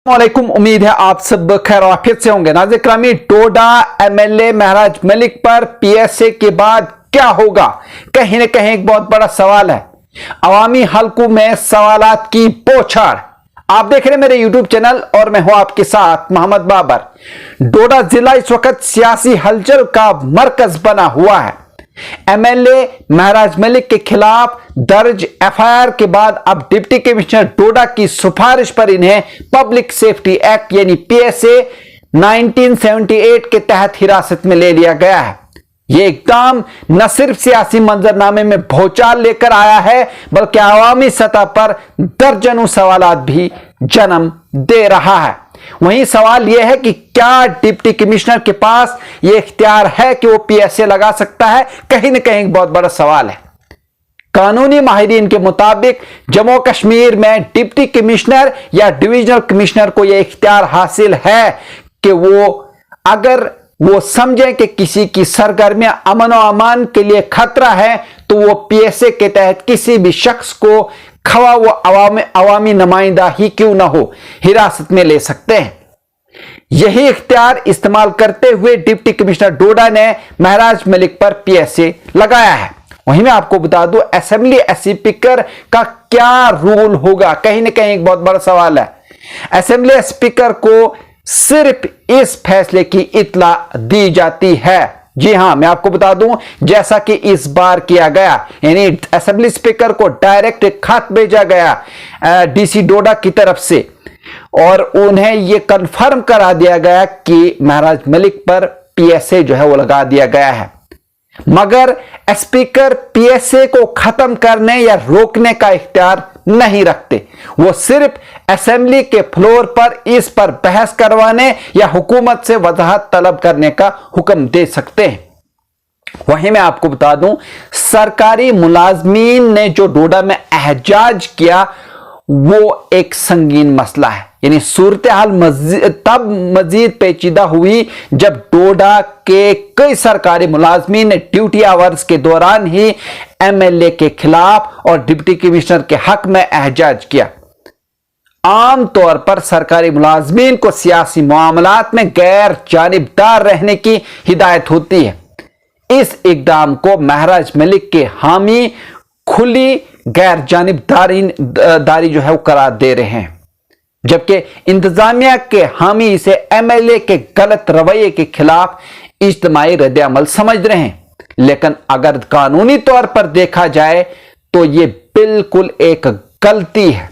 वालेकुम, उम्मीद है आप सब खैर आफियत से होंगे। नाज़रीन ग्रामी, डोडा एमएलए महराज मलिक पर पीएसए के बाद क्या होगा, कहीं न कहीं एक बहुत बड़ा सवाल है। अवामी हलकों में सवालात की बौछार। आप देख रहे हैं मेरे यूट्यूब चैनल और मैं हूं आपके साथ मोहम्मद बाबर। डोडा जिला इस वक्त सियासी हलचल का मरकज बना हुआ है। एमएलए महराज मलिक के खिलाफ दर्ज एफआईआर के बाद अब डिप्टी कमिश्नर डोडा की सिफारिश पर इन्हें पब्लिक सेफ्टी एक्ट यानी पीएसए 1978 के तहत हिरासत में ले लिया गया है। यह इकदाम न सिर्फ सियासी मंजरनामे में भौचाल लेकर आया है, बल्कि आवामी सतह पर दर्जनों सवालात भी जन्म दे रहा है। वहीं सवाल यह है कि क्या डिप्टी कमिश्नर के पास यह इख्तियार है कि वो पीएसए लगा सकता है। कहीं न कहीं एक बहुत बड़ा सवाल है। कानूनी माहिरीन के मुताबिक जम्मू कश्मीर में डिप्टी कमिश्नर या डिविजनल कमिश्नर को यह इख्तियार हासिल है कि वो अगर वो समझें कि किसी की सरगर्मियां अमन और अमान के लिए खतरा है तो वो पीएसए के तहत किसी भी शख्स को खवा वो अवामी नुमाइंदा ही क्यों ना हो हिरासत में ले सकते हैं। यही इख्तियार इस्तेमाल करते हुए डिप्टी कमिश्नर डोडा ने महराज मलिक पर पीएसए लगाया है। वहीं मैं आपको बता दूं, असेंबली स्पीकर का क्या रूल होगा, कहीं ना कहीं एक बहुत बड़ा सवाल है। असेंबली स्पीकर को सिर्फ इस फैसले की इत्ला दी जाती है। जी हां, मैं आपको बता दूं, जैसा कि इस बार किया गया, यानी असेंबली स्पीकर को डायरेक्ट खत भेजा गया डीसी डोडा की तरफ से और उन्हें यह कंफर्म करा दिया गया कि महराज मलिक पर पीएसए जो है वो लगा दिया गया है। मगर स्पीकर पीएसए को खत्म करने या रोकने का इख्तियार नहीं रखते। वो सिर्फ असेंबली के फ्लोर पर इस पर बहस करवाने या हुकूमत से वजाहत तलब करने का हुक्म दे सकते हैं। वहीं मैं आपको बता दूं, सरकारी मुलाजमीन ने जो डोडा में एहजाज किया वो एक संगीन मसला है। यानी सूरत हाल तब मजीद पेचीदा हुई जब डोडा के कई सरकारी मुलाजमीन ने ड्यूटी आवर्स के दौरान ही एमएलए के खिलाफ और डिप्टी कमिश्नर के हक में एहजाज किया। आम तौर पर सरकारी मुलाजमीन को सियासी मामलात में गैर जानिबदार रहने की हिदायत होती है। इस इकदाम को महराज मलिक के हामी खुली गैर जानिबदारी जो है वो करार दे रहे हैं, जबकि इंतजामिया के हामी इसे एमएलए के गलत रवैये के खिलाफ इज्तिमाई रद्द-ए-अमल समझ रहे हैं। लेकिन अगर कानूनी तौर पर देखा जाए तो यह बिल्कुल एक गलती है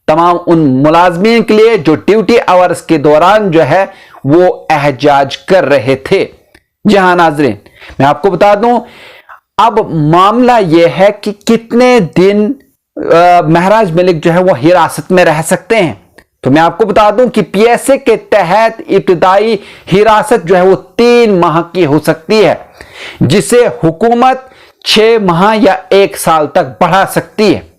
तमाम उन मुलाजमीन के लिए जो ड्यूटी आवर्स के दौरान जो है वो एहजाज कर रहे थे। जी हां नाजरीन, मैं आपको बता दूं, अब मामला यह है कि कितने दिन महराज मलिक जो है वो हिरासत में रह सकते हैं। तो मैं आपको बता दूं कि पीएसए के तहत इब्तिदाई हिरासत जो है वो 3 माह की हो सकती है, जिसे हुकूमत 6 माह या 1 साल तक बढ़ा सकती है।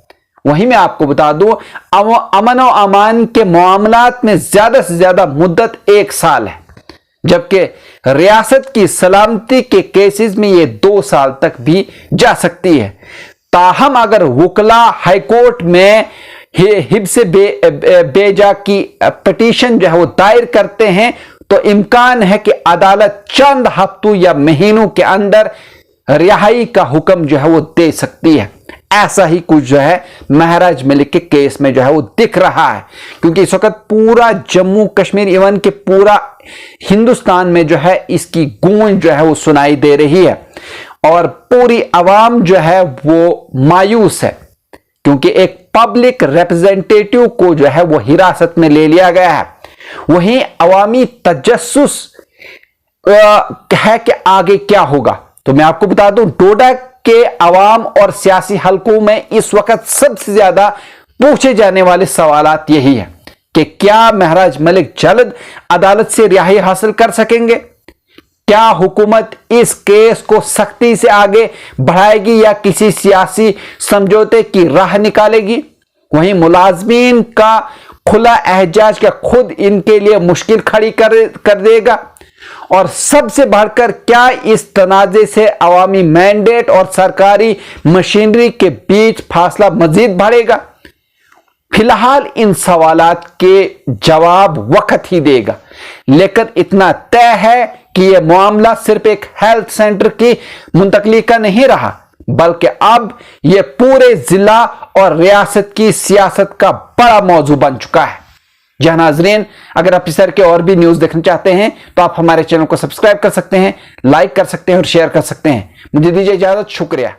वहीं मैं आपको बता दूं, अमन और अमान के मामलात में ज्यादा से ज्यादा मुद्दत 1 साल है, जबकि रियासत की सलामती के केसेस में यह 2 साल तक भी जा सकती है। ताहम अगर वकला हाईकोर्ट में हिब्स बेजा की पिटीशन जो है वो दायर करते हैं तो इम्कान है कि अदालत चंद हफ्तों या महीनों के अंदर रिहाई का हुक्म जो है वो दे सकती है। ऐसा ही कुछ जो है महराज मलिक के केस में जो है वो दिख रहा है, क्योंकि इस वक्त पूरा जम्मू कश्मीर इवन के पूरा हिंदुस्तान में जो है इसकी गूंज जो है वो सुनाई दे रही है और पूरी आवाम जो है वो मायूस है, क्योंकि एक पब्लिक रिप्रेजेंटेटिव को जो है वो हिरासत में ले लिया गया है। वहीं अवामी तजस्सुस है कि आगे क्या होगा। तो मैं आपको बता दूं, डोडा के अवाम और सियासी हलकों में इस वक्त सबसे ज्यादा पूछे जाने वाले सवालात यही है कि क्या महराज मलिक जल्द अदालत से रिहाई हासिल कर सकेंगे, क्या हुकूमत इस केस को सख्ती से आगे बढ़ाएगी या किसी सियासी समझौते की राह निकालेगी। वहीं मुलाजमीन का खुला एहजाज क्या खुद इनके लिए मुश्किल खड़ी कर देगा, और सबसे बढ़कर क्या इस तनाजे से अवामी मैंडेट और सरकारी मशीनरी के बीच फासला मजीद बढ़ेगा। फिलहाल इन सवालात के जवाब वक्त ही देगा, लेकिन इतना तय है कि यह मामला सिर्फ एक हेल्थ सेंटर की मुंतकली का नहीं रहा, बल्कि अब यह पूरे जिला और रियासत की सियासत का बड़ा मौजू बन चुका है। जी हां नाज़रीन, अगर आप इस तरह के और भी न्यूज देखना चाहते हैं तो आप हमारे चैनल को सब्सक्राइब कर सकते हैं, लाइक कर सकते हैं और शेयर कर सकते हैं। मुझे दीजिए इजाजत, शुक्रिया।